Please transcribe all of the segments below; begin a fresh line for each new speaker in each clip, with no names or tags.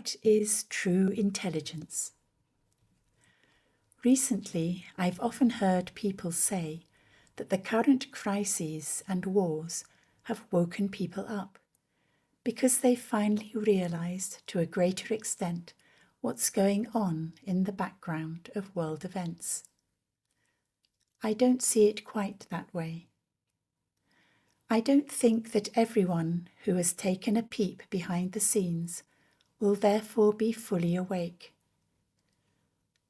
What is true intelligence? Recently, I've often heard people say that the current crises and wars have woken people up because they finally realised to a greater extent what's going on in the background of world events. I don't see it quite that way. I don't think that everyone who has taken a peep behind the scenes will therefore be fully awake.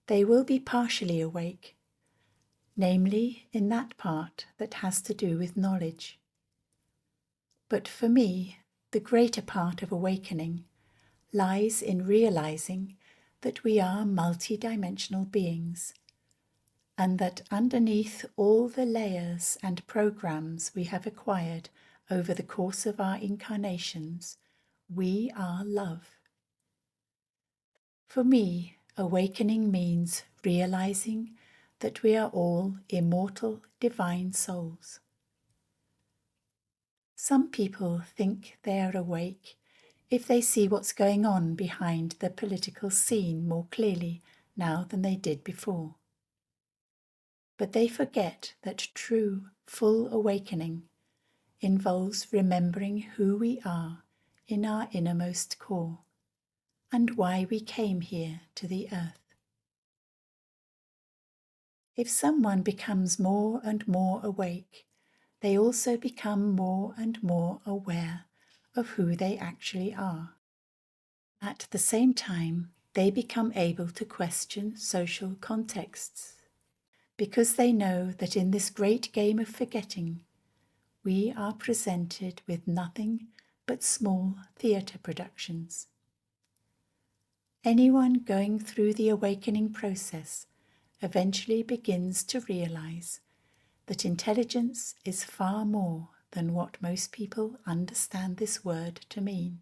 They will be partially awake, namely in that part that has to do with knowledge. But for me, the greater part of awakening lies in realizing that we are multidimensional beings, and that underneath all the layers and programs we have acquired over the course of our incarnations, we are love. For me, awakening means realizing that we are all immortal divine souls. Some people think they are awake if they see what's going on behind the political scene more clearly now than they did before. But they forget that true, full awakening involves remembering who we are in our innermost core and why we came here to the earth. If someone becomes more and more awake, they also become more and more aware of who they actually are. At the same time, they become able to question social contexts, because they know that in this great game of forgetting, we are presented with nothing but small theatre productions. Anyone going through the awakening process eventually begins to realize that intelligence is far more than what most people understand this word to mean.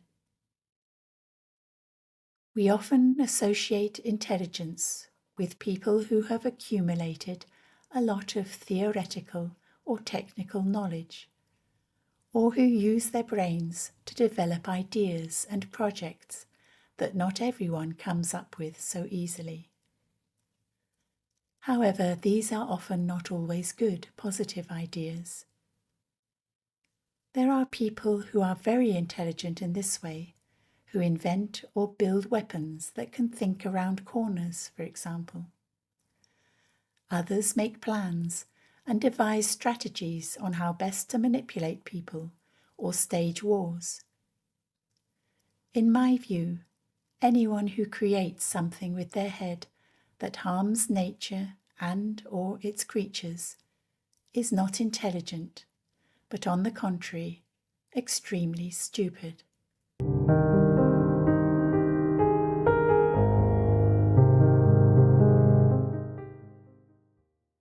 We often associate intelligence with people who have accumulated a lot of theoretical or technical knowledge, or who use their brains to develop ideas and projects that not everyone comes up with so easily. However, these are often not always good, positive ideas. There are people who are very intelligent in this way, who invent or build weapons that can think around corners, for example. Others make plans and devise strategies on how best to manipulate people or stage wars. In my view, anyone who creates something with their head that harms nature and or its creatures is not intelligent, but on the contrary, extremely stupid.